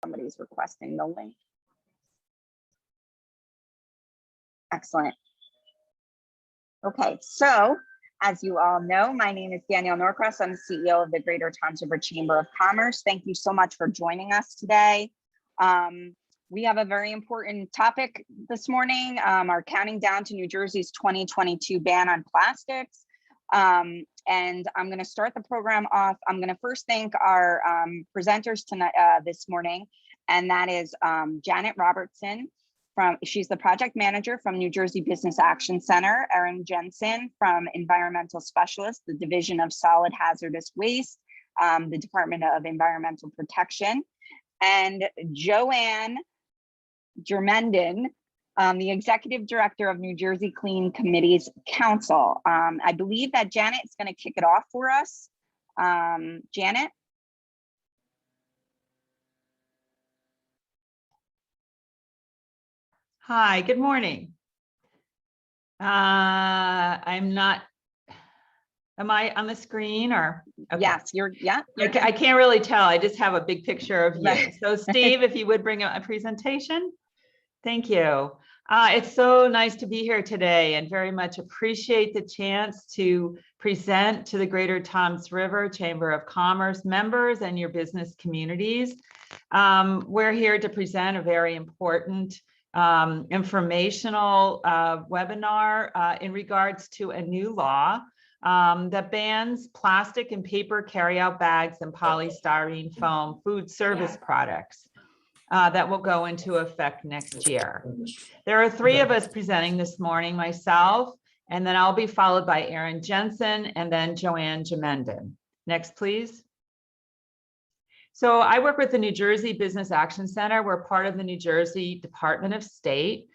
Somebody's requesting the link. Excellent. Okay, so as you all know, my name is Danielle Norcross. I'm the CEO of the Greater Toms River Chamber of Commerce. Thank you so much for joining us today. We have a very important topic this morning, our counting down to New Jersey's 2022 ban on plastics. And I'm going to start the program off. I'm going to first thank our presenters tonight, this morning, and that is Janet Robertson. She's the project manager from New Jersey Business Action Center, Erin Jensen from Environmental Specialist, the Division of Solid Hazardous Waste, the Department of Environmental Protection, and Joanne Germenden, the Executive Director of New Jersey Clean Committees Council. I believe that Janet is going to kick it off for us. Janet? Hi, good morning. I'm not, am I on the screen or? Okay. Yes, you're I can't really tell. I just have a big picture of you. Right. So Steve, if you would bring up a presentation. Thank you. It's so nice to be here today and very much appreciate the chance to present to the Greater Toms River Chamber of Commerce members and your business communities. We're here to present a very important informational webinar in regards to a new law that bans plastic and paper carryout bags and polystyrene foam food service products that will go into effect next year. There are three of us presenting this morning, myself, and then I'll be followed by Erin Jensen and then Joanne Gemenden. Next, please. So I work with the New Jersey Business Action Center. We're part of the New Jersey Department of State.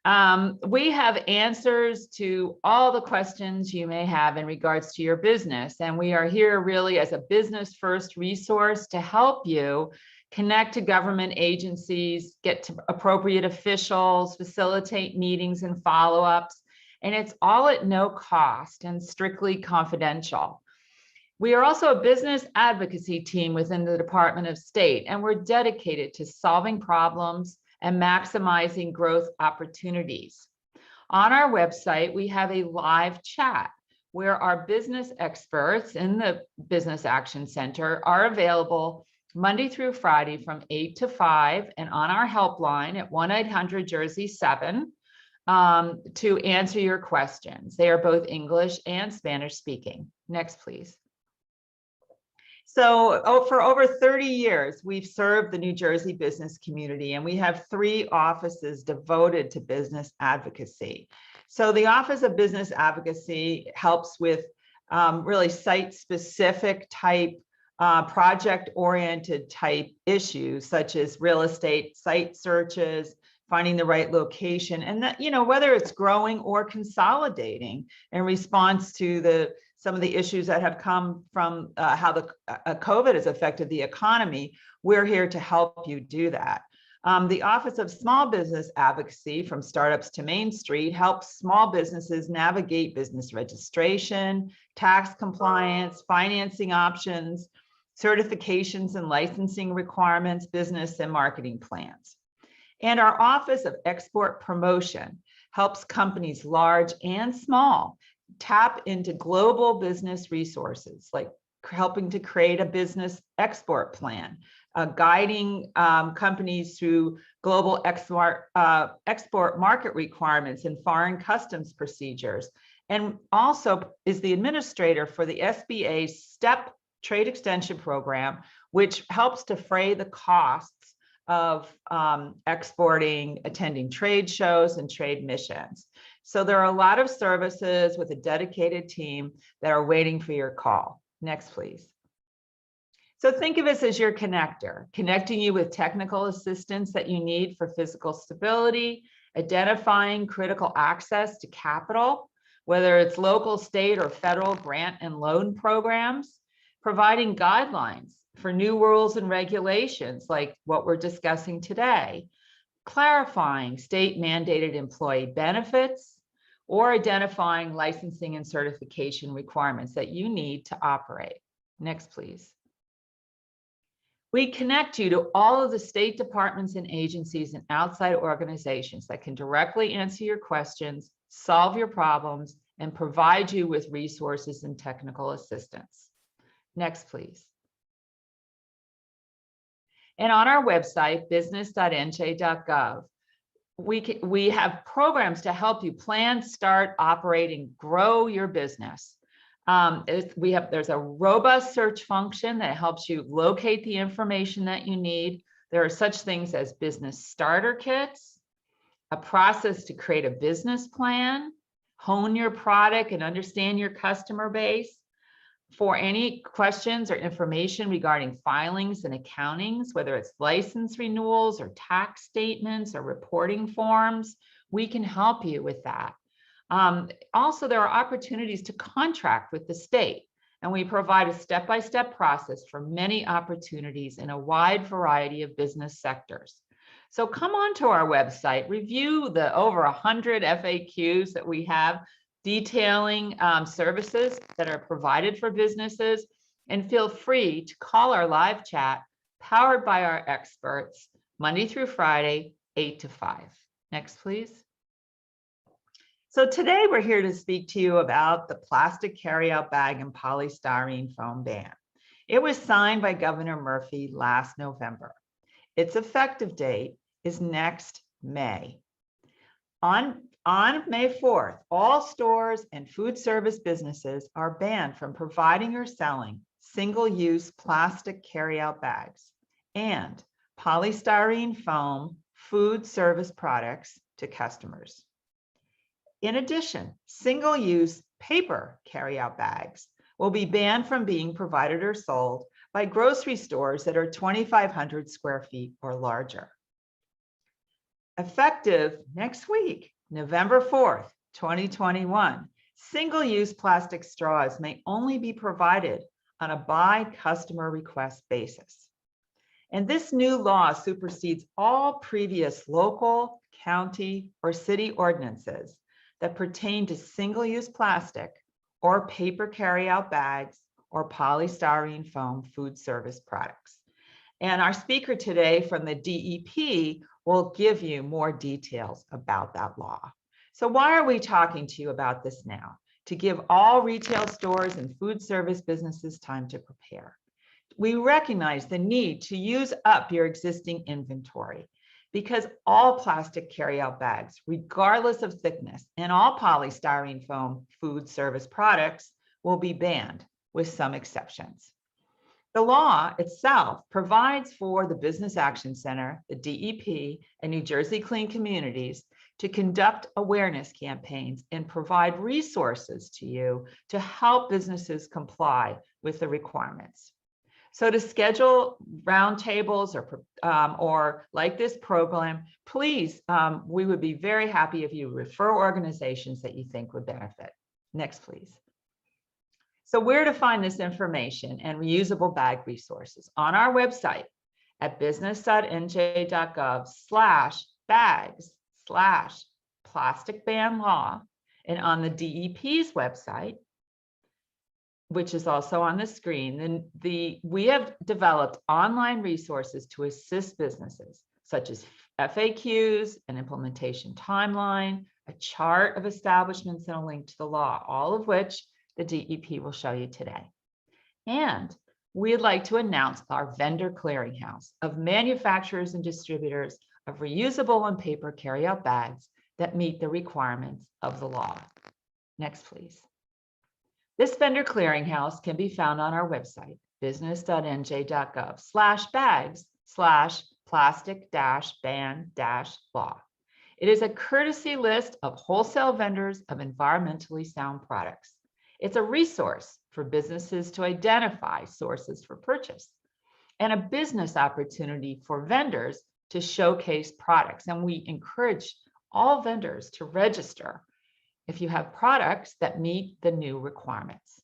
We have answers to all the questions you may have in regards to your business. And we are here really as a business first resource to help you connect to government agencies, get to appropriate officials, facilitate meetings and follow-ups. And it's all at no cost and strictly confidential. We are also a business advocacy team within the Department of State, and we're dedicated to solving problems and maximizing growth opportunities. On our website, we have a live chat where our business experts in the Business Action Center are available Monday through Friday from 8 to 5 and on our helpline at 1-800-JERSEY-7 to answer your questions. They are both English and Spanish speaking. Next, please. So for over 30 years, we've served the New Jersey business community, and we have 3 offices devoted to business advocacy. So the Office of Business Advocacy helps with really site-specific type, project-oriented type issues, such as real estate site searches, finding the right location, and that, whether it's growing or consolidating in response to some of the issues that have come from how the COVID has affected the economy, we're here to help you do that. The Office of Small Business Advocacy, from startups to Main Street, helps small businesses navigate business registration, tax compliance, financing options, certifications and licensing requirements, business and marketing plans. And our Office of Export Promotion helps companies large and small tap into global business resources, like helping to create a business export plan, guiding companies through global export market requirements and foreign customs procedures, and also is the administrator for the SBA's STEP Trade Extension Program, which helps defray the costs of exporting, attending trade shows and trade missions. So there are a lot of services with a dedicated team that are waiting for your call. Next, please. So think of us as your connector, connecting you with technical assistance that you need for physical stability, identifying critical access to capital, whether it's local, state, or federal grant and loan programs, providing guidelines for new rules and regulations like what we're discussing today, clarifying state mandated employee benefits, or identifying licensing and certification requirements that you need to operate. Next, please. We connect you to all of the state departments and agencies and outside organizations that can directly answer your questions, solve your problems, and provide you with resources and technical assistance. Next, please. And on our website, business.nj.gov, we have programs to help you plan, start, operate, and grow your business. There's a robust search function that helps you locate the information that you need. There are such things as business starter kits, a process to create a business plan, hone your product and understand your customer base. For any questions or information regarding filings and accountings, whether it's license renewals or tax statements or reporting forms, we can help you with that. Also, there are opportunities to contract with the state, and we provide a step-by-step process for many opportunities in a wide variety of business sectors. So come on to our website, review the over 100 FAQs that we have detailing services that are provided for businesses, and feel free to call our live chat powered by our experts Monday through Friday, 8 to 5. Next, please. So today we're here to speak to you about the plastic carryout bag and polystyrene foam ban. It was signed by Governor Murphy last November. Its effective date is next May. On May 4th, all stores and food service businesses are banned from providing or selling single-use plastic carryout bags and polystyrene foam food service products to customers. In addition, single-use paper carryout bags will be banned from being provided or sold by grocery stores that are 2,500 square feet or larger. Effective next week, November 4th, 2021, single-use plastic straws may only be provided on a by customer request basis. And this new law supersedes all previous local, county, or city ordinances that pertain to single-use plastic or paper carryout bags or polystyrene foam food service products. And our speaker today from the DEP will give you more details about that law. So why are we talking to you about this now? To give all retail stores and food service businesses time to prepare. We recognize the need to use up your existing inventory, because all plastic carryout bags, regardless of thickness, and all polystyrene foam food service products will be banned, with some exceptions. The law itself provides for the Business Action Center, the DEP, and New Jersey Clean Communities to conduct awareness campaigns and provide resources to you to help businesses comply with the requirements. So to schedule roundtables or like this program, please, we would be very happy if you refer organizations that you think would benefit. Next, please. So where to find this information and reusable bag resources? On our website at business.nj.gov/bags/plastic ban law, and on the DEP's website, which is also on the screen, we have developed online resources to assist businesses, such as FAQs, an implementation timeline, a chart of establishments, and a link to the law, all of which the DEP will show you today. And we'd like to announce our vendor clearinghouse of manufacturers and distributors of reusable and paper carryout bags that meet the requirements of the law. Next, please. This vendor clearinghouse can be found on our website, business.nj.gov/bags/plastic-ban-law. It is a courtesy list of wholesale vendors of environmentally sound products. It's a resource for businesses to identify sources for purchase, and a business opportunity for vendors to showcase products. And we encourage all vendors to register if you have products that meet the new requirements.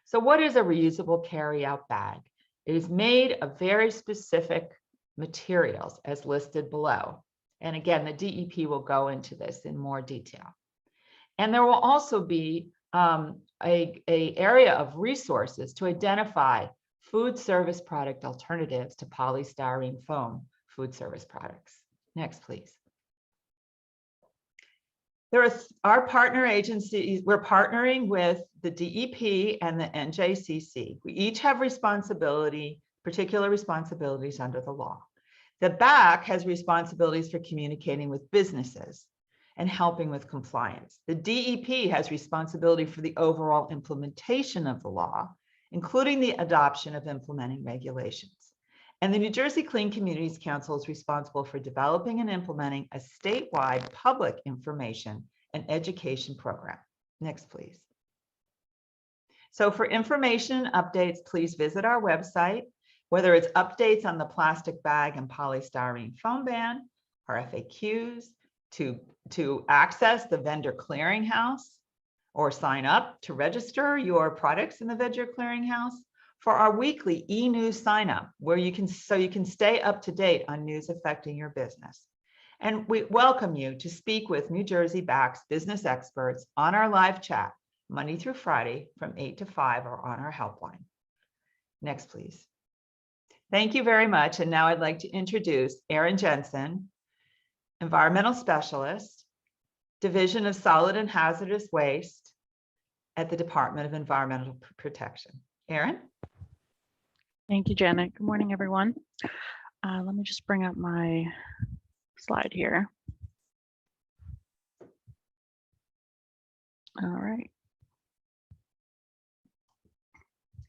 So what is a reusable carryout bag? It is made of very specific materials as listed below. And again, the DEP will go into this in more detail. And there will also be a area of resources to identify food service product alternatives to polystyrene foam food service products. Next, please. There are our partner agencies. We're partnering with the DEP and the NJCC. We each have particular responsibilities under the law. The BAC has responsibilities for communicating with businesses and helping with compliance. The DEP has responsibility for the overall implementation of the law, including the adoption of implementing regulations. And the New Jersey Clean Communities Council is responsible for developing and implementing a statewide public information and education program. Next, please. So for information updates, please visit our website, whether it's updates on the plastic bag and polystyrene foam ban, our FAQs, to access the vendor clearinghouse, or sign up to register your products in the vendor clearinghouse, for our weekly e-news sign up, where you can stay up to date on news affecting your business. And we welcome you to speak with New Jersey BAC's business experts on our live chat, Monday through Friday from 8 to 5, or on our helpline. Next, please. Thank you very much. And now I'd like to introduce Erin Jensen, Environmental Specialist, Division of Solid and Hazardous Waste at the Department of Environmental Protection. Erin? Thank you, Janet. Good morning, everyone. Let me just bring up my slide here. All right.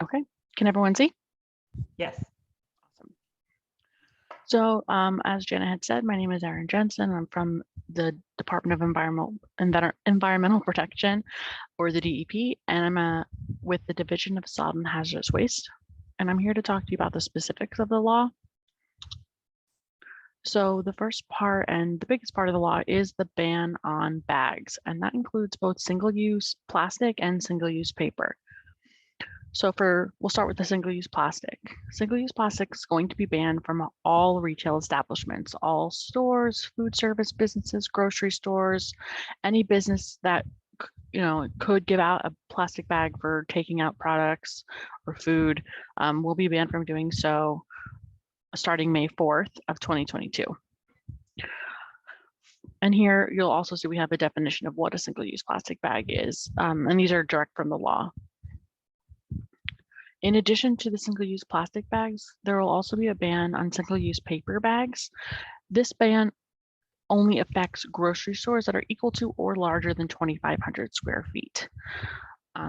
Okay, can everyone see? Yes. Awesome. So as Janet had said, my name is Erin Jensen. I'm from the Department of Environmental Protection, or the DEP, and I'm with the Division of Solid and Hazardous Waste. And I'm here to talk to you about the specifics of the law. So the first part and the biggest part of the law is the ban on bags, and that includes both single-use plastic and single-use paper. So we'll start with the single-use plastic. Single-use plastic is going to be banned from all retail establishments, all stores, food service businesses, grocery stores, any business that could give out a plastic bag for taking out products or food will be banned from doing so starting May 4th of 2022. And here you'll also see we have a definition of what a single-use plastic bag is, and these are direct from the law. In addition to the single-use plastic bags, there will also be a ban on single-use paper bags. This ban only affects grocery stores that are equal to or larger than 2,500 square feet.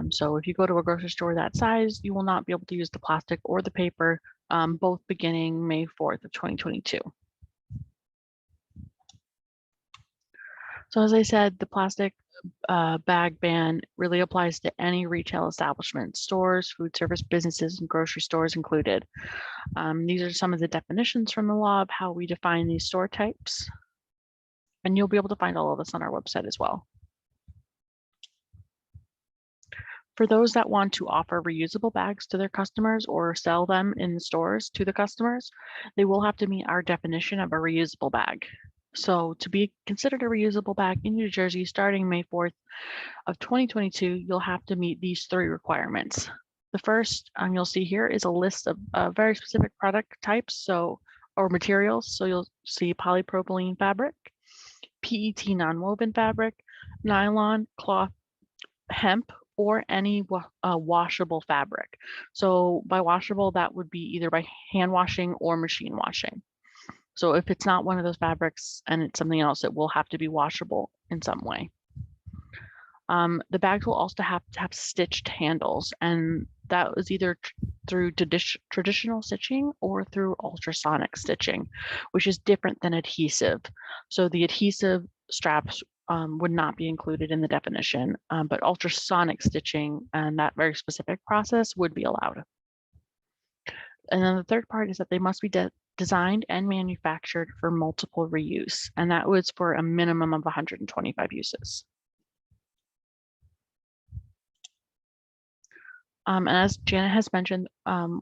So if you go to a grocery store that size, you will not be able to use the plastic or the paper, both beginning May 4th of 2022. So as I said, the plastic bag ban really applies to any retail establishment, stores, food service businesses, and grocery stores included. These are some of the definitions from the law of how we define these store types. And you'll be able to find all of this on our website as well. For those that want to offer reusable bags to their customers or sell them in the stores to the customers, they will have to meet our definition of a reusable bag. So to be considered a reusable bag in New Jersey, starting May 4th of 2022, you'll have to meet these 3 requirements. The first you'll see here is a list of very specific product types or materials. So you'll see polypropylene fabric, PET nonwoven fabric, nylon, cloth, hemp, or any washable fabric. So by washable, that would be either by hand washing or machine washing. So if it's not one of those fabrics and it's something else, it will have to be washable in some way. The bags will also have to have stitched handles, and that was either through traditional stitching or through ultrasonic stitching, which is different than adhesive. So the adhesive straps would not be included in the definition, but ultrasonic stitching and that very specific process would be allowed. And then the third part is that they must be designed and manufactured for multiple reuse, and that was for a minimum of 125 uses. And as Janet has mentioned,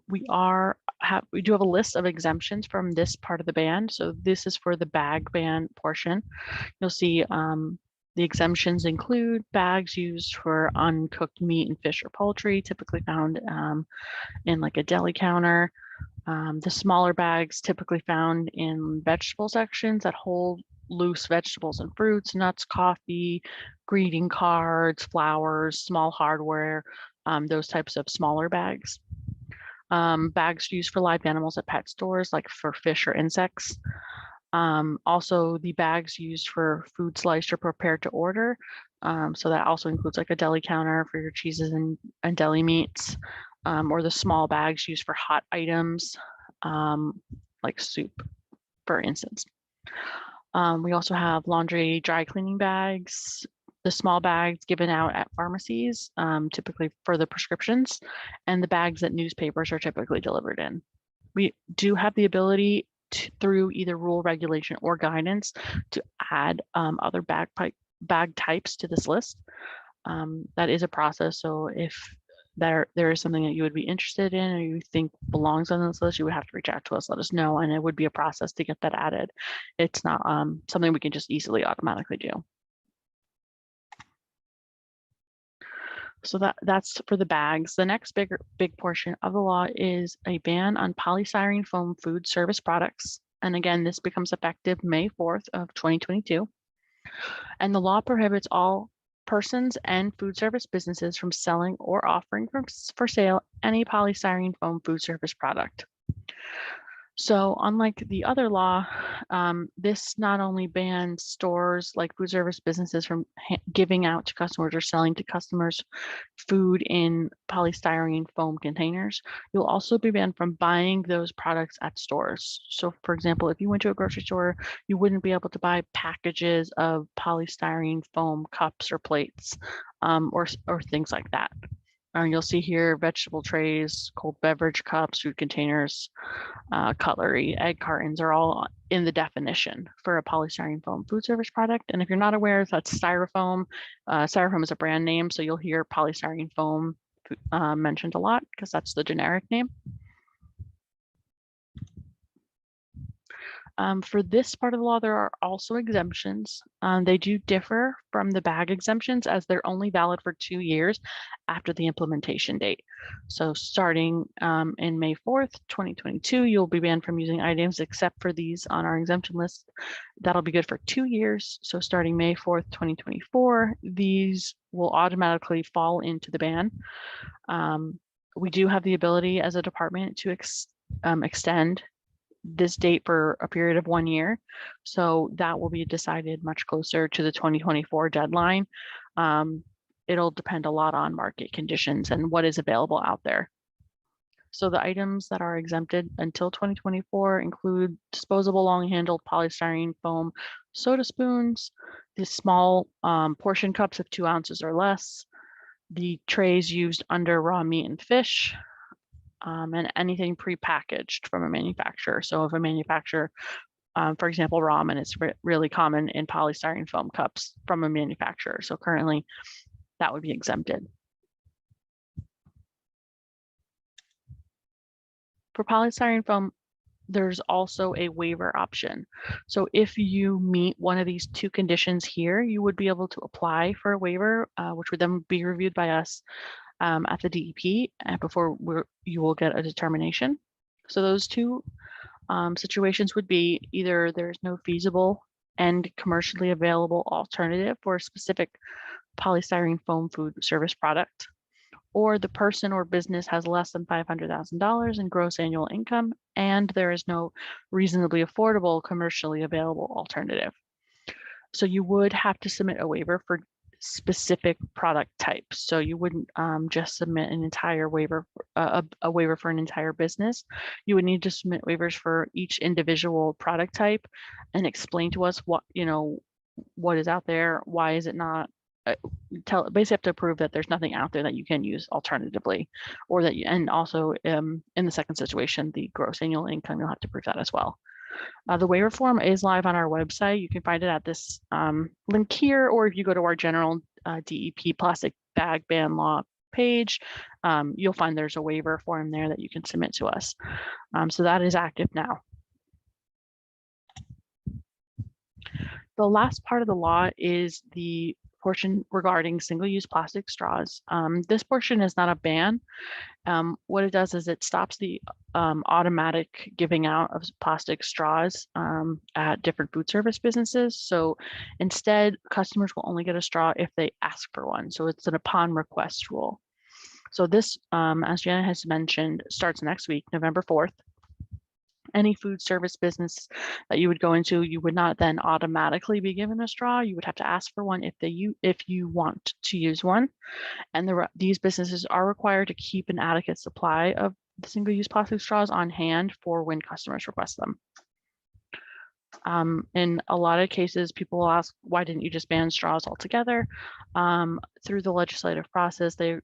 we do have a list of exemptions from this part of the ban. So this is for the bag ban portion. You'll see The exemptions include bags used for uncooked meat and fish or poultry, typically found in like a deli counter. The smaller bags typically found in vegetable sections that hold loose vegetables and fruits, nuts, coffee, greeting cards, flowers, small hardware, those types of smaller bags. Bags used for live animals at pet stores, like for fish or insects. Also, the bags used for food sliced or prepared to order. So that also includes like a deli counter for your cheeses and deli meats, or the small bags used for hot items, like soup, for instance. We also have laundry dry cleaning bags, the small bags given out at pharmacies, typically for the prescriptions, and the bags that newspapers are typically delivered in. We do have the ability through either rule, regulation, or guidance to add other bag types to this list. That is a process. So if there is something that you would be interested in or you think belongs on this list, you would have to reach out to us, let us know, and it would be a process to get that added. It's not something we can just easily automatically do. So that's for the bags. The next big portion of the law is a ban on polystyrene foam food service products. And again, this becomes effective May 4th of 2022. And the law prohibits all persons and food service businesses from selling or offering for sale any polystyrene foam food service product. So unlike the other law, this not only bans stores like food service businesses from giving out to customers or selling to customers food in polystyrene foam containers, you'll also be banned from buying those products at stores. So for example, if you went to a grocery store, you wouldn't be able to buy packages of polystyrene foam cups or plates, or things like that. You'll see here vegetable trays, cold beverage cups, food containers, cutlery, egg cartons are all in the definition for a polystyrene foam food service product. And if you're not aware, that's styrofoam. Styrofoam is a brand name, so you'll hear polystyrene foam mentioned a lot because that's the generic name. For this part of the law, there are also exemptions. They do differ from the bag exemptions as they're only valid for 2 years after the implementation date. So starting in May 4th, 2022, you'll be banned from using items except for these on our exemption list. That'll be good for 2 years. So starting May 4th, 2024, these will automatically fall into the ban. We do have the ability as a department to extend this date for a period of 1 year. So that will be decided much closer to the 2024 deadline. It'll depend a lot on market conditions and what is available out there. So the items that are exempted until 2024 include disposable long-handled polystyrene foam soda spoons, the small portion cups of 2 ounces or less, the trays used under raw meat and fish, and anything prepackaged from a manufacturer. So if a manufacturer, for example, ramen is really common in polystyrene foam cups from a manufacturer. So currently that would be exempted. For polystyrene foam, there's also a waiver option. So if you meet one of these 2 conditions here, you would be able to apply for a waiver, which would then be reviewed by us at the DEP before you will get a determination. So those 2 situations would be either there's no feasible and commercially available alternative for a specific polystyrene foam food service product, or the person or business has less than $500,000 in gross annual income, and there is no reasonably affordable commercially available alternative. So you would have to submit a waiver for specific product types. So you wouldn't just submit an entire waiver, a waiver for an entire business. You would need to submit waivers for each individual product type and explain to us what, what is out there, why is it not, basically have to prove that there's nothing out there that you can use alternatively, or that and also in the second situation, the gross annual income, you'll have to prove that as well. The waiver form is live on our website. You can find it at this link here, or if you go to our general DEP plastic bag ban law page, you'll find there's a waiver form there that you can submit to us. So that is active now. The last part of the law is the portion regarding single-use plastic straws. This portion is not a ban. What it does is it stops the automatic giving out of plastic straws at different food service businesses. So instead, customers will only get a straw if they ask for one. So it's an upon request rule. So this, as Janet has mentioned, starts next week, November 4th. Any food service business that you would go into, you would not then automatically be given a straw. You would have to ask for one if you want to use one. And these businesses are required to keep an adequate supply of the single-use plastic straws on hand for when customers request them. In a lot of cases, people will ask, why didn't you just ban straws altogether? Through the legislative process, they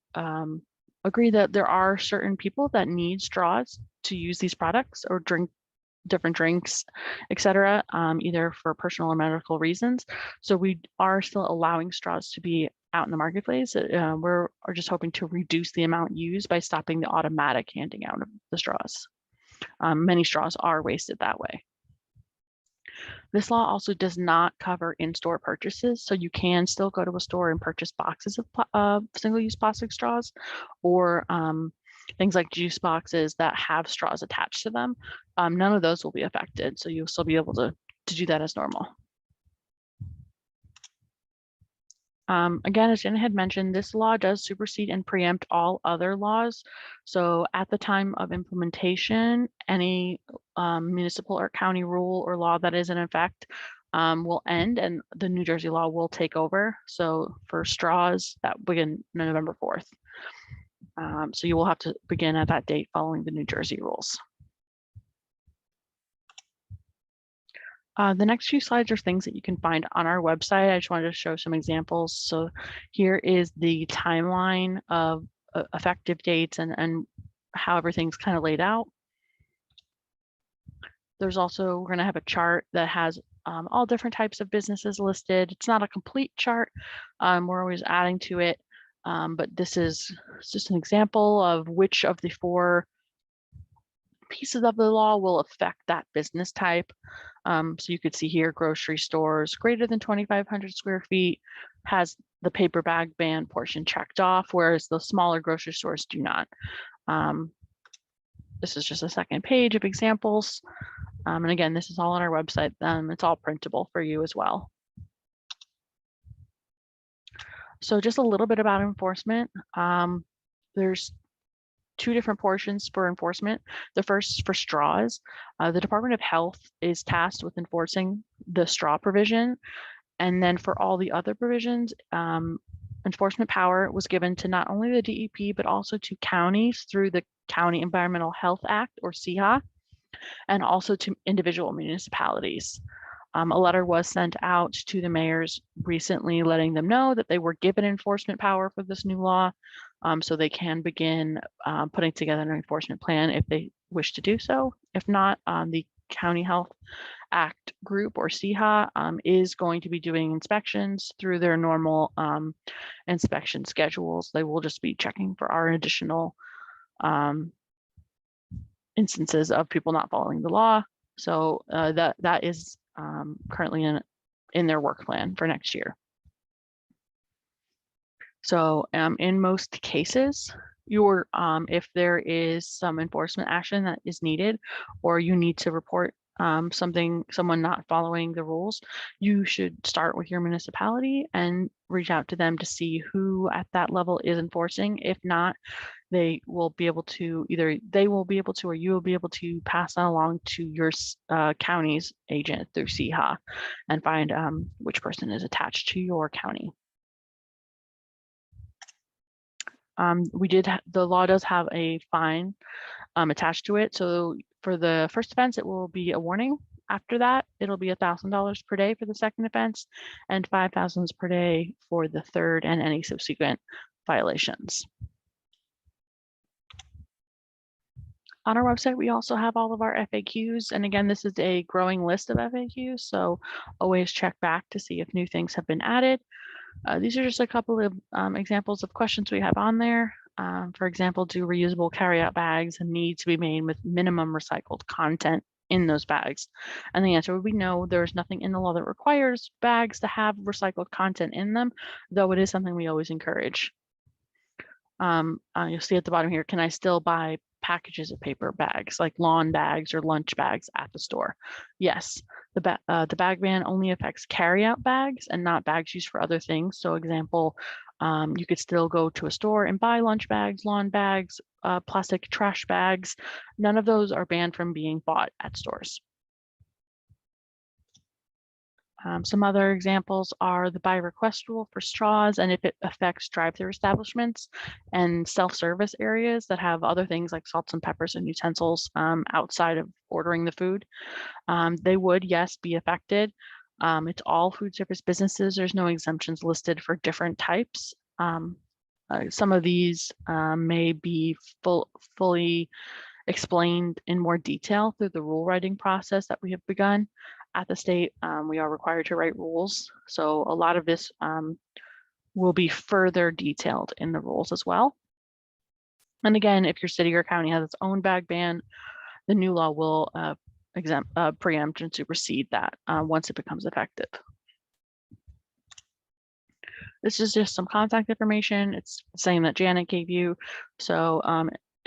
agree that there are certain people that need straws to use these products or drink different drinks, etc., either for personal or medical reasons. So we are still allowing straws to be out in the marketplace. We're just hoping to reduce the amount used by stopping the automatic handing out of the straws. Many straws are wasted that way. This law also does not cover in-store purchases, so you can still go to a store and purchase boxes of single-use plastic straws, or things like juice boxes that have straws attached to them. None of those will be affected, so you'll still be able to do that as normal. Again, as Jen had mentioned, this law does supersede and preempt all other laws. So at the time of implementation, any municipal or county rule or law that is in effect will end, and the New Jersey law will take over. So for straws, that begin November 4th. So you will have to begin at that date following the New Jersey rules. The next few slides are things that you can find on our website. I just wanted to show some examples. So here is the timeline of effective dates and how everything's kind of laid out. There's also, we're going to have a chart that has all different types of businesses listed. It's not a complete chart. We're always adding to it. But this is just an example of which of the 4 pieces of the law will affect that business type. So you could see here, grocery stores greater than 2,500 square feet has the paper bag ban portion checked off, whereas the smaller grocery stores do not. This is just a second page of examples. And again, this is all on our website. It's all printable for you as well. So just a little bit about enforcement. There's 2 different portions for enforcement. The first is for straws. The Department of Health is tasked with enforcing the straw provision. And then for all the other provisions, enforcement power was given to not only the DEP, but also to counties through the County Environmental Health Act, or CEHA, and also to individual municipalities. A letter was sent out to the mayors recently letting them know that they were given enforcement power for this new law, so they can begin putting together an enforcement plan if they wish to do so. If not, the County Health Act group, or CEHA, is going to be doing inspections through their normal inspection schedules. They will just be checking for our additional instances of people not following the law. So that is currently in their work plan for next year. So in most cases, if there is some enforcement action that is needed, or you need to report someone not following the rules, you should start with your municipality and reach out to them to see who at that level is enforcing. If not, they will be able to, either they will be able to, or you will be able to pass that along to your county's agent through CEHA and find which person is attached to your county. The law does have a fine attached to it. So for the first offense, it will be a warning. After that, it'll be $1,000 per day for the second offense, and $5,000 per day for the third and any subsequent violations. On our website, we also have all of our FAQs. And again, this is a growing list of FAQs, so always check back to see if new things have been added. These are just a couple of examples of questions we have on there. For example, do reusable carryout bags need to be made with minimum recycled content in those bags? And the answer would be no, there's nothing in the law that requires bags to have recycled content in them, though it is something we always encourage. You'll see at the bottom here, can I still buy packages of paper bags like lawn bags or lunch bags at the store? Yes, the bag ban only affects carry-out bags and not bags used for other things. So example, you could still go to a store and buy lunch bags, lawn bags, plastic trash bags. None of those are banned from being bought at stores. Some other examples are the buy request rule for straws, and if it affects drive-through establishments and self-service areas that have other things like salts and peppers and utensils outside of ordering the food, they would, yes, be affected. It's all food service businesses. There's no exemptions listed for different types. Some of these may be fully explained in more detail through the rule writing process that we have begun. At the state, we are required to write rules. So a lot of this will be further detailed in the rules as well. And again, if your city or county has its own bag ban, the new law will preempt and supersede that once it becomes effective. This is just some contact information. It's the same that Janet gave you. So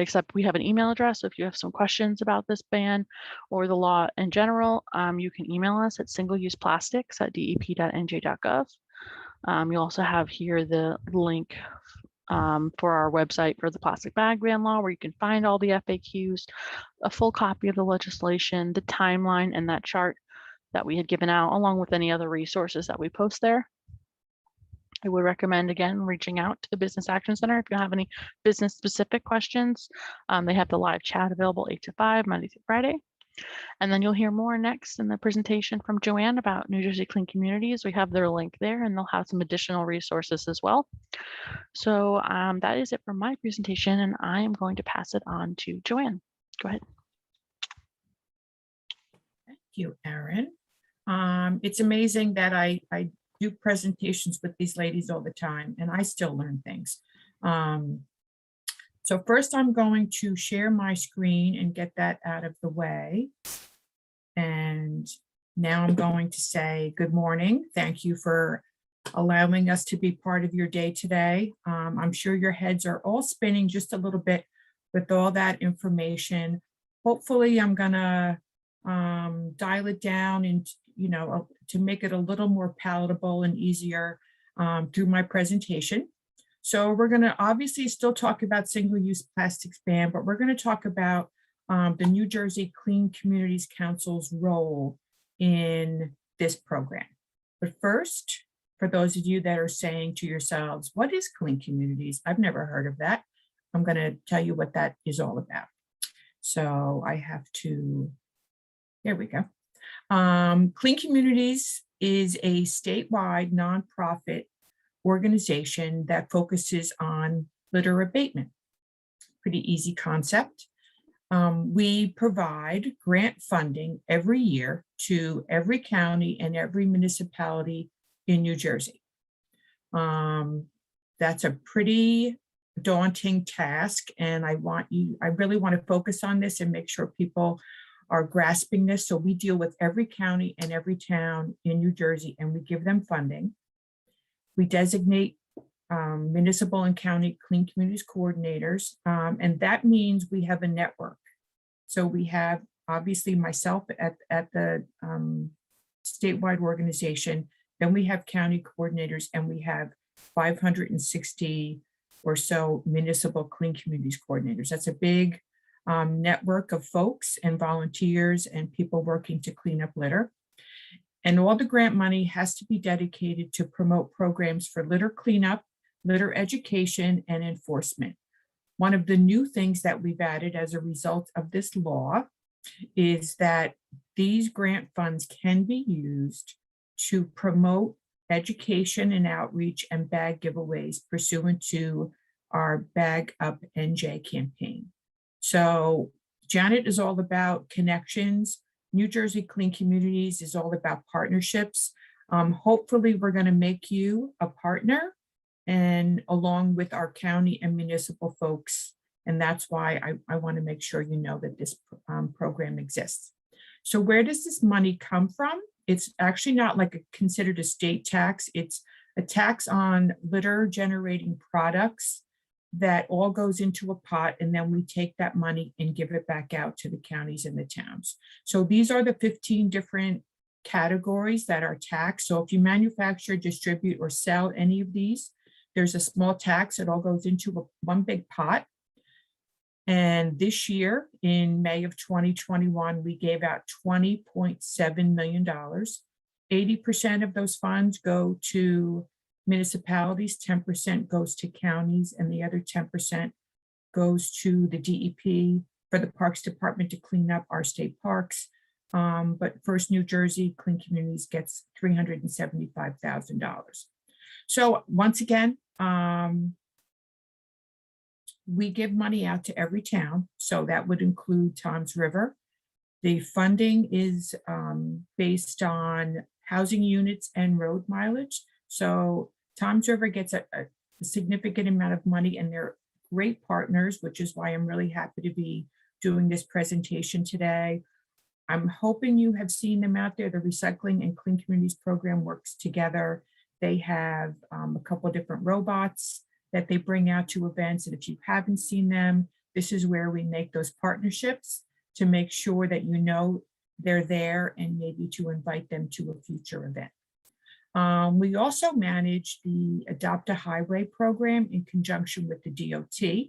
except we have an email address. So if you have some questions about this ban or the law in general, you can email us at singleuseplastics@dep.nj.gov. You also have here the link for our website for the plastic bag ban law, where you can find all the FAQs, a full copy of the legislation, the timeline, and that chart that we had given out, along with any other resources that we post there. I would recommend, again, reaching out to the Business Action Center if you have any business specific questions. They have the live chat available 8 to 5, Monday through Friday. And then you'll hear more next in the presentation from Joanne about New Jersey Clean Communities. We have their link there, and they'll have some additional resources as well. So that is it for my presentation, and I am going to pass it on to Joanne. Go ahead. Thank you, Erin. It's amazing that I do presentations with these ladies all the time, and I still learn things. So first I'm going to share my screen and get that out of the way. And now I'm going to say good morning. Thank you for allowing us to be part of your day today. I'm sure your heads are all spinning just a little bit with all that information. Hopefully I'm gonna dial it down and to make it a little more palatable and easier through my presentation. So we're going to obviously still talk about single-use plastics ban, but we're going to talk about the New Jersey Clean Communities Council's role in this program. But first, for those of you that are saying to yourselves, what is Clean Communities? I've never heard of that. I'm going to tell you what that is all about. So I have to, there we go. Clean Communities is a statewide nonprofit organization that focuses on litter abatement. Pretty easy concept. We provide grant funding every year to every county and every municipality in New Jersey. That's a pretty daunting task, and I really want to focus on this and make sure people are grasping this. So we deal with every county and every town in New Jersey, and we give them funding. We designate municipal and county clean communities coordinators, and that means we have a network. So we have obviously myself at the statewide organization, then we have county coordinators, and we have 560 or so municipal clean communities coordinators. That's a big network of folks and volunteers and people working to clean up litter. And all the grant money has to be dedicated to promote programs for litter cleanup, litter education, and enforcement. One of the new things that we've added as a result of this law is that these grant funds can be used to promote education and outreach and bag giveaways pursuant to our Bag Up NJ campaign. So Janet is all about connections. New Jersey Clean Communities is all about partnerships. Hopefully we're going to make you a partner, and along with our county and municipal folks. And that's why I want to make sure you know that this program exists. So where does this money come from? It's actually not like considered a state tax. It's a tax on litter generating products that all goes into a pot, and then we take that money and give it back out to the counties and the towns. So these are the 15 different categories that are taxed. So if you manufacture, distribute, or sell any of these, there's a small tax. It all goes into one big pot. And this year, in May of 2021, we gave out $20.7 million. 80% of those funds go to municipalities, 10% goes to counties, and the other 10% goes to the DEP for the Parks Department to clean up our state parks. But First New Jersey Clean Communities gets $375,000. So once again, we give money out to every town. So that would include Toms River. The funding is based on housing units and road mileage. So Toms River gets a significant amount of money, and they're great partners, which is why I'm really happy to be doing this presentation today. I'm hoping you have seen them out there. The Recycling and Clean Communities program works together. They have a couple of different robots that they bring out to events. And if you haven't seen them, this is where we make those partnerships to make sure that you know they're there and maybe to invite them to a future event. We also manage the Adopt a Highway program in conjunction with the DOT.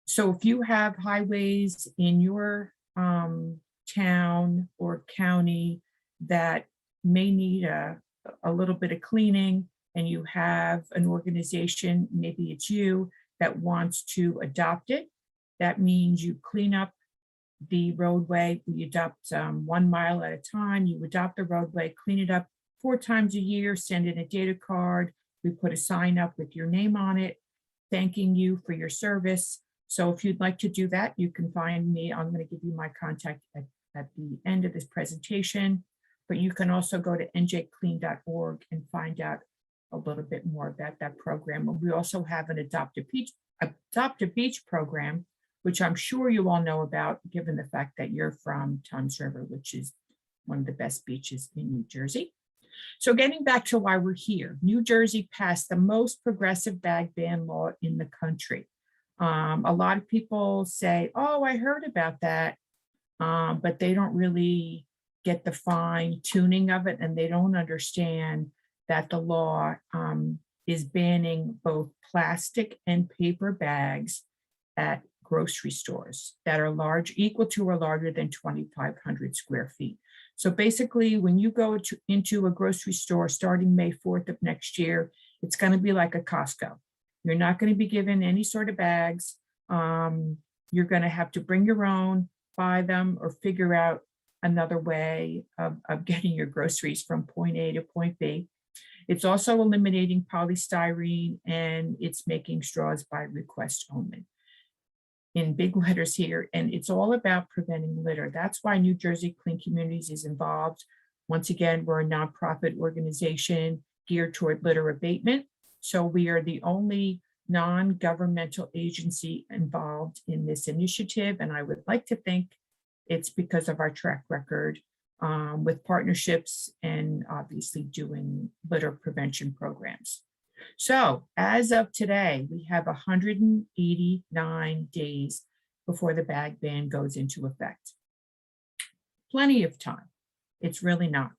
So if you have highways in your town or county that may need a little bit of cleaning, and you have an organization, maybe it's you, that wants to adopt it, that means you clean up the roadway. We adopt 1 mile at a time. You adopt the roadway, clean it up 4 times a year, send in a data card. We put a sign up with your name on it, thanking you for your service. So if you'd like to do that, you can find me. I'm going to give you my contact at the end of this presentation, but you can also go to njclean.org and find out a little bit more about that program. And we also have an Adopt a Beach program, which I'm sure you all know about, given the fact that you're from Toms River, which is one of the best beaches in New Jersey. So getting back to why we're here, New Jersey passed the most progressive bag ban law in the country. A lot of people say, oh, I heard about that, but they don't really get the fine tuning of it, and they don't understand that the law is banning both plastic and paper bags at grocery stores that are large, equal to or larger than 2,500 square feet. So basically, when you go into a grocery store starting May 4th of next year, it's going to be like a Costco. You're not going to be given any sort of bags. You're going to have to bring your own, buy them, or figure out another way of getting your groceries from point A to point B. It's also eliminating polystyrene, and it's making straws by request only, in big letters here. And it's all about preventing litter. That's why New Jersey Clean Communities is involved. Once again, we're a nonprofit organization geared toward litter abatement. So we are the only non-governmental agency involved in this initiative. And I would like to think it's because of our track record with partnerships and obviously doing litter prevention programs. So as of today, we have 189 days before the bag ban goes into effect. Plenty of time. It's really not.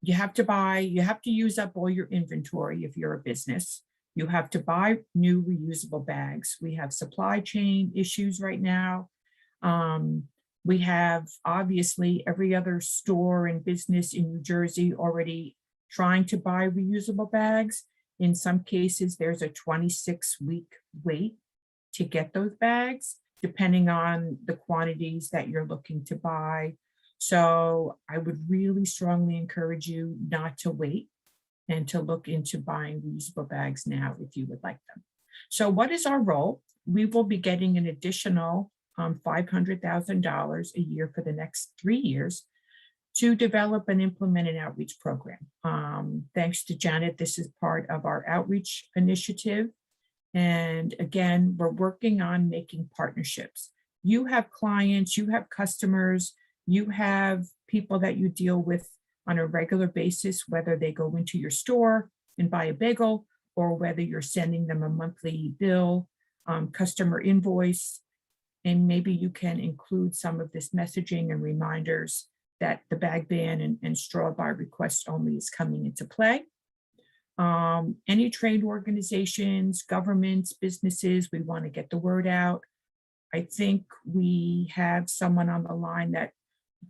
You have to use up all your inventory if you're a business. You have to buy new reusable bags. We have supply chain issues right now. We have obviously every other store and business in New Jersey already trying to buy reusable bags. In some cases, there's a 26-week wait to get those bags, depending on the quantities that you're looking to buy. So I would really strongly encourage you not to wait and to look into buying reusable bags now if you would like them. So what is our role? We will be getting an additional $500,000 a year for the next 3 years to develop and implement an outreach program. Thanks to Janet, this is part of our outreach initiative. And again, we're working on making partnerships. You have clients, you have customers You have people that you deal with on a regular basis, whether they go into your store and buy a bagel, or whether you're sending them a monthly bill, customer invoice, and maybe you can include some of this messaging and reminders that the bag ban and straw by request only is coming into play. Any trade organizations, governments, businesses, we want to get the word out. I think we have someone on the line that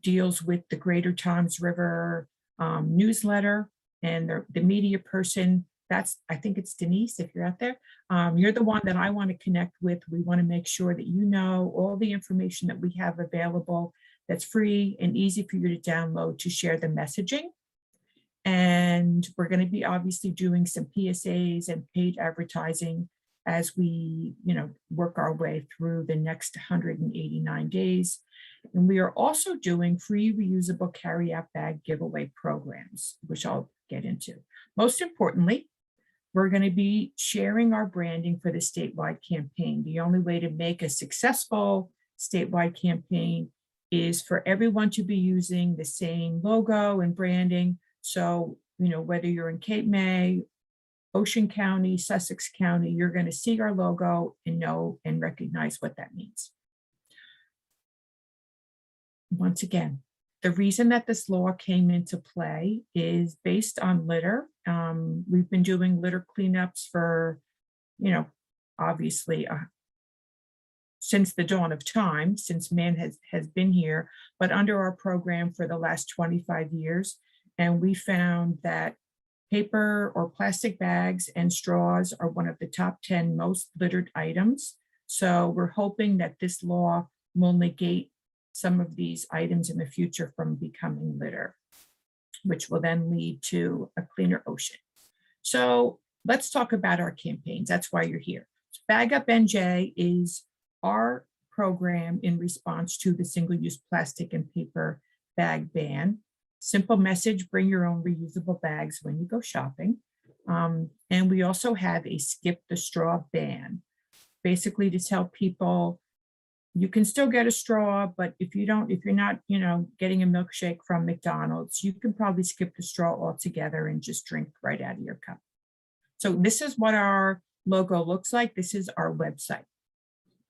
deals with the Greater Toms River newsletter, and the media person. I think it's Denise, if you're out there. You're the one that I want to connect with. We want to make sure that you know all the information that we have available that's free and easy for you to download to share the messaging. And we're going to be obviously doing some PSAs and paid advertising as we, work our way through the next 189 days. And we are also doing free reusable carryout bag giveaway programs, which I'll get into. Most importantly, we're going to be sharing our branding for the statewide campaign. The only way to make a successful statewide campaign is for everyone to be using the same logo and branding. So, whether you're in Cape May, Ocean County, Sussex County, you're going to see our logo and know and recognize what that means. Once again, the reason that this law came into play is based on litter. We've been doing litter cleanups for, obviously since the dawn of time, since man has been here, but under our program for the last 25 years. And we found that paper or plastic bags and straws are one of the top 10 most littered items. So we're hoping that this law will negate some of these items in the future from becoming litter, which will then lead to a cleaner ocean. So let's talk about our campaigns. That's why you're here. Bag Up NJ is our program in response to the single-use plastic and paper bag ban. Simple message, bring your own reusable bags when you go shopping. And we also have a skip the straw ban, basically to tell people you can still get a straw, but if you're not, getting a milkshake from McDonald's, you can probably skip the straw altogether and just drink right out of your cup. So this is what our logo looks like. This is our website,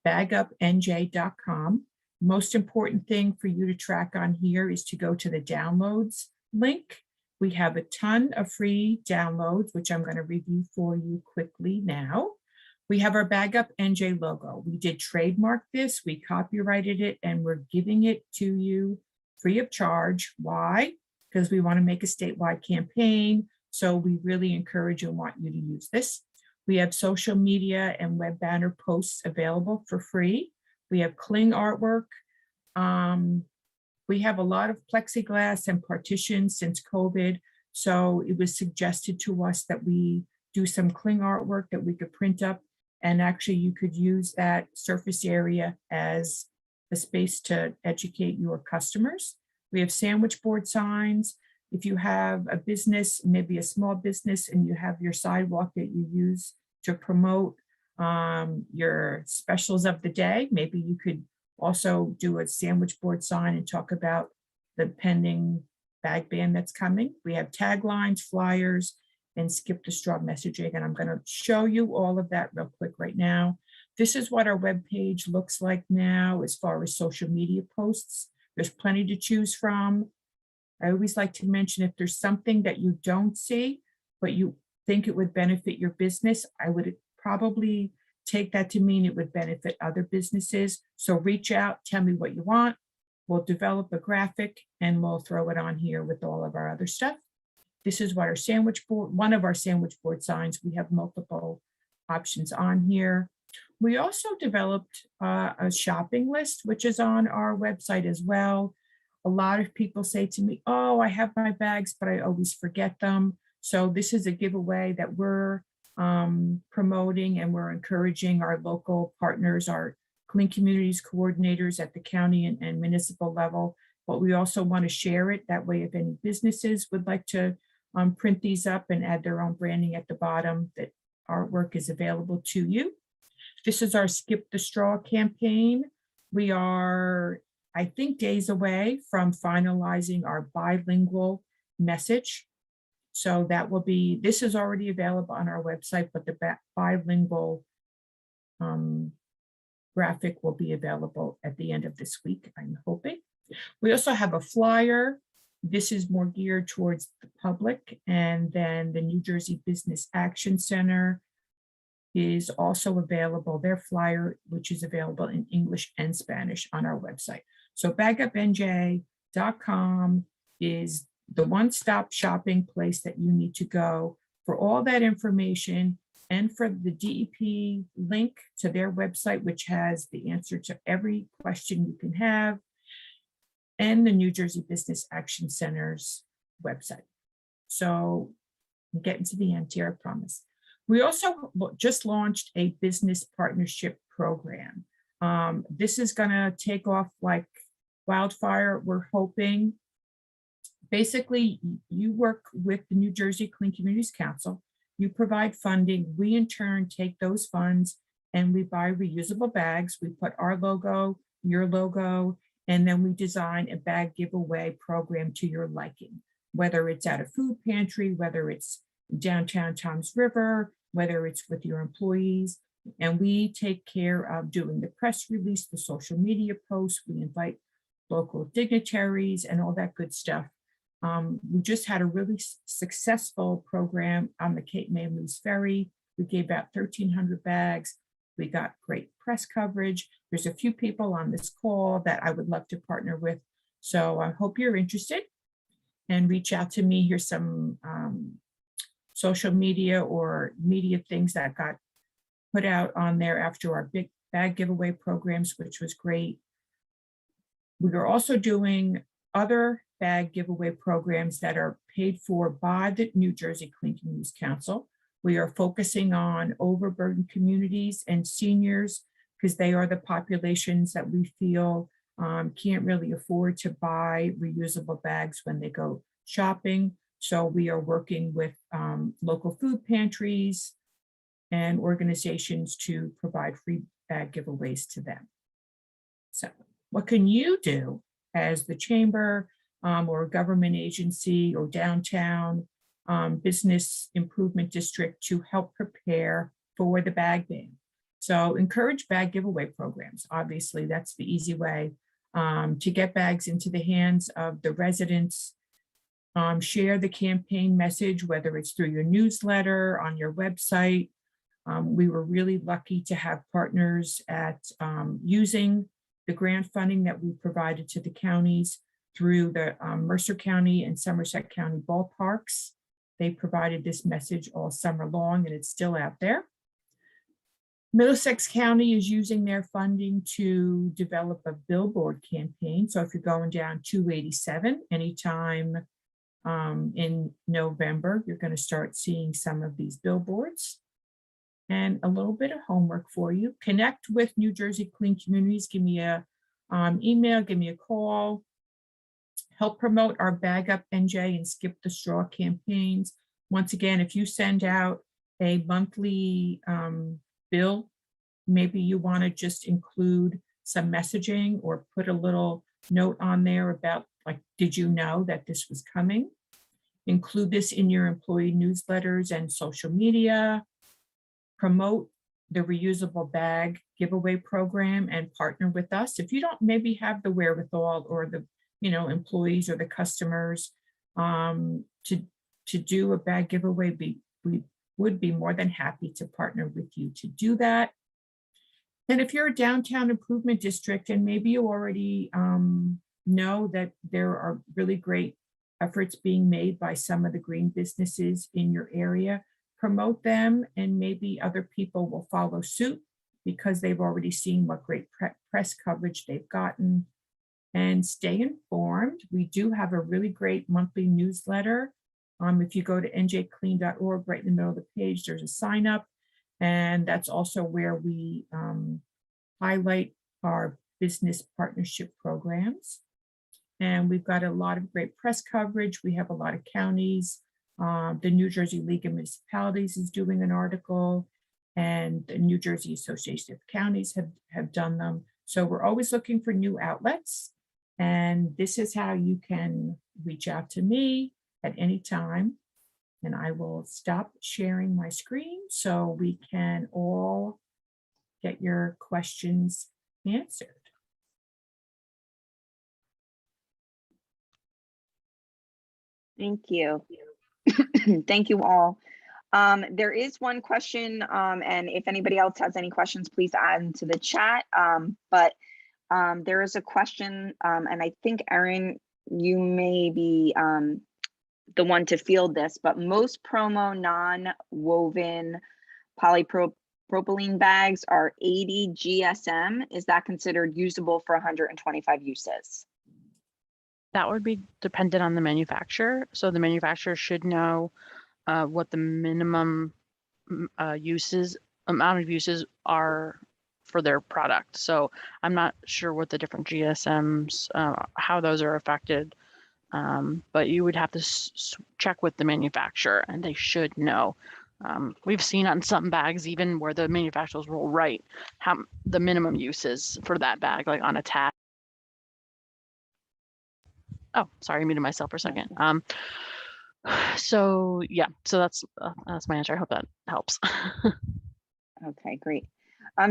bagupnj.com. Most important thing for you to track on here is to go to the downloads link. We have a ton of free downloads, which I'm going to review for you quickly now. We have our Bag Up NJ logo. We did trademark this, we copyrighted it, and we're giving it to you free of charge. Why? Because we want to make a statewide campaign. So we really encourage and want you to use this. We have social media and web banner posts available for free. We have cling artwork. We have a lot of plexiglass and partitions since COVID. So it was suggested to us that we do some cling artwork that we could print up. And actually you could use that surface area as a space to educate your customers. We have sandwich board signs. If you have a business, maybe a small business, and you have your sidewalk that you use to promote your specials of the day, maybe you could also do a sandwich board sign and talk about the pending bag ban that's coming. We have taglines, flyers, and skip the straw messaging. And I'm going to show you all of that real quick right now. This is what our webpage looks like now as far as social media posts. There's plenty to choose from. I always like to mention if there's something that you don't see, but you think it would benefit your business, I would probably take that to mean it would benefit other businesses. So reach out, tell me what you want. We'll develop a graphic and we'll throw it on here with all of our other stuff. This is what our sandwich board, one of our sandwich board signs. We have multiple options on here. We also developed a shopping list, which is on our website as well. A lot of people say to me, oh, I have my bags, but I always forget them. So this is a giveaway that we're promoting, and we're encouraging our local partners, our clean communities coordinators at the county and municipal level. But we also want to share it. That way, if any businesses would like to print these up and add their own branding at the bottom, that artwork is available to you. This is our Skip the Straw campaign. We are I think, days away from finalizing our bilingual message. So that will be, this is already available on our website, but the bilingual graphic will be available at the end of this week, I'm hoping. We also have a flyer. This is more geared towards the public. And then the New Jersey Business Action Center is also available, their flyer, which is available in English and Spanish on our website. So bagupnj.com is the one-stop shopping place that you need to go for all that information, and for the DEP link to their website, which has the answer to every question you can have, and the New Jersey Business Action Center's website. So I'm getting to the end here, I promise. We also just launched a business partnership program. This is gonna take off like wildfire, we're hoping. Basically, you work with the New Jersey Clean Communities Council, you provide funding, we in turn take those funds and we buy reusable bags. We put our logo, your logo, and then we design a bag giveaway program to your liking, whether it's at a food pantry, whether it's downtown Toms River, whether it's with your employees. And we take care of doing the press release, the social media posts, we invite local dignitaries and all that good stuff. We just had a really successful program on the Cape May Moose Ferry. We gave out 1,300 bags. We got great press coverage. There's a few people on this call that I would love to partner with. So I hope you're interested and reach out to me. Here's some social media or media things that got put out on there after our big bag giveaway programs, which was great. We are also doing other bag giveaway programs that are paid for by the New Jersey Clean Communities Council. We are focusing on overburdened communities and seniors because they are the populations that we feel can't really afford to buy reusable bags when they go shopping. So we are working with local food pantries and organizations to provide free bag giveaways to them. So what can you do as the chamber or government agency or downtown business improvement district to help prepare for the bag ban? So encourage bag giveaway programs. Obviously, that's the easy way to get bags into the hands of the residents. Share the campaign message, whether it's through your newsletter, on your website. We were really lucky to have partners at using the grant funding that we provided to the counties through the Mercer County and Somerset County ballparks. They provided this message all summer long and it's still out there. Middlesex County is using their funding to develop a billboard campaign. So if you're going down 287 anytime in November, you're going to start seeing some of these billboards. And a little bit of homework for you. Connect with New Jersey Clean Communities. Give me a email, give me a call. Help promote our Bag Up NJ and Skip the Straw campaigns. Once again, if you send out a monthly bill, maybe you want to just include some messaging or put a little note on there about, like, did you know that this was coming? Include this in your employee newsletters and social media. Promote the reusable bag giveaway program and partner with us. If you don't maybe have the wherewithal or the employees or the customers to do a bag giveaway, we would be more than happy to partner with you to do that. And if you're a downtown improvement district and maybe you already know that there are really great efforts being made by some of the green businesses in your area, promote them and maybe other people will follow suit because they've already seen what great press coverage they've gotten. And stay informed. We do have a really great monthly newsletter. If you go to njclean.org, right in the middle of the page, there's a sign up. And that's also where we highlight our business partnership programs. And we've got a lot of great press coverage. We have a lot of counties. The New Jersey League of Municipalities is doing an article, and the New Jersey Association of Counties have done them. So we're always looking for new outlets. And this is how you can reach out to me at any time. And I will stop sharing my screen so we can all get your questions answered. Thank you. Thank you all. There is one question, and if anybody else has any questions, please add into the chat. But there is a question, and I think, Erin, you may be the one to field this, but most promo non-woven polypropylene bags are 80 GSM. Is that considered usable for 125 uses? That would be dependent on the manufacturer. So the manufacturer should know what the minimum amount of uses are for their product. So I'm not sure what the different GSMs, how those are affected, but you would have to check with the manufacturer and they should know. We've seen on some bags even where the manufacturers will write how the minimum uses for that bag, like on a tag. Oh, sorry, I muted myself for a second. So yeah, so that's my answer. I hope that helps. Okay, great.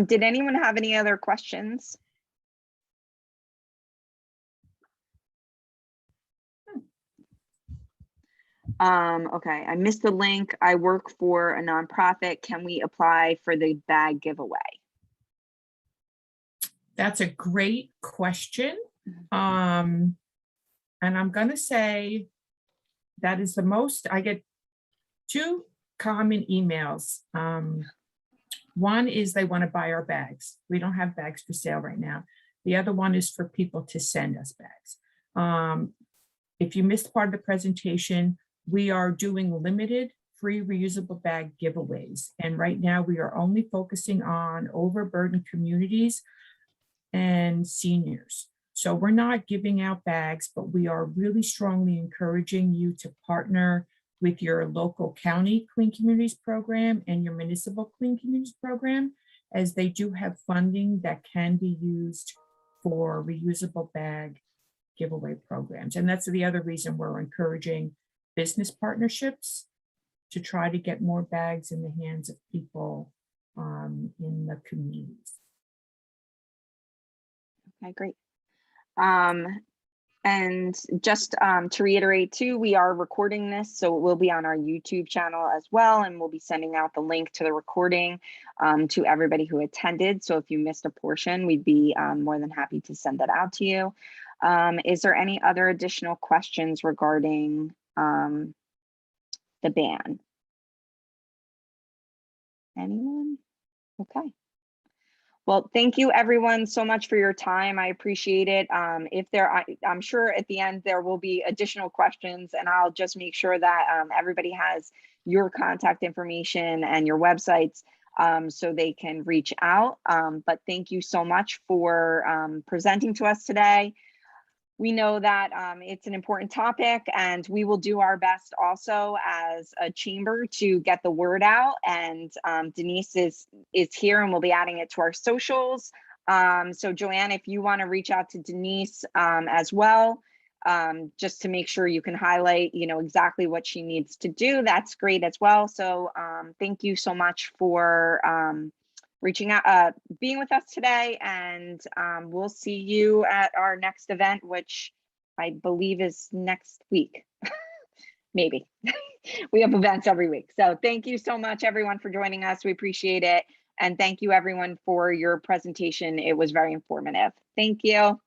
Did anyone have any other questions? Okay, I missed the link. I work for a nonprofit. Can we apply for the bag giveaway? That's a great question. And I'm going to say that is the most, I get two common emails. One is they want to buy our bags. We don't have bags for sale right now. The other one is for people to send us bags. If you missed part of the presentation, we are doing limited free reusable bag giveaways. And right now we are only focusing on overburdened communities and seniors. So we're not giving out bags, but we are really strongly encouraging you to partner with your local county Clean Communities program and your municipal Clean Communities program, as they do have funding that can be used for reusable bag giveaway programs. And that's the other reason we're encouraging business partnerships to try to get more bags in the hands of people in the communities. Okay, great. And just to reiterate too, we are recording this, so it will be on our YouTube channel as well, and we'll be sending out the link to the recording to everybody who attended. So if you missed a portion, we'd be more than happy to send that out to you. Is there any other additional questions regarding the ban? Anyone? Okay. Well, thank you everyone so much for your time. I appreciate it. If I'm sure at the end there will be additional questions, and I'll just make sure that everybody has your contact information and your websites so they can reach out. But thank you so much for presenting to us today. We know that it's an important topic, and we will do our best also as a chamber to get the word out. And Denise is here, and we'll be adding it to our socials. So Joanne, if you want to reach out to Denise as well, just to make sure you can highlight, exactly what she needs to do, that's great as well. So thank you so much for reaching out, being with us today, and we'll see you at our next event, which I believe is next week. Maybe. We have events every week. So thank you so much, everyone, for joining us. We appreciate it. And thank you, everyone, for your presentation. It was very informative. Thank you.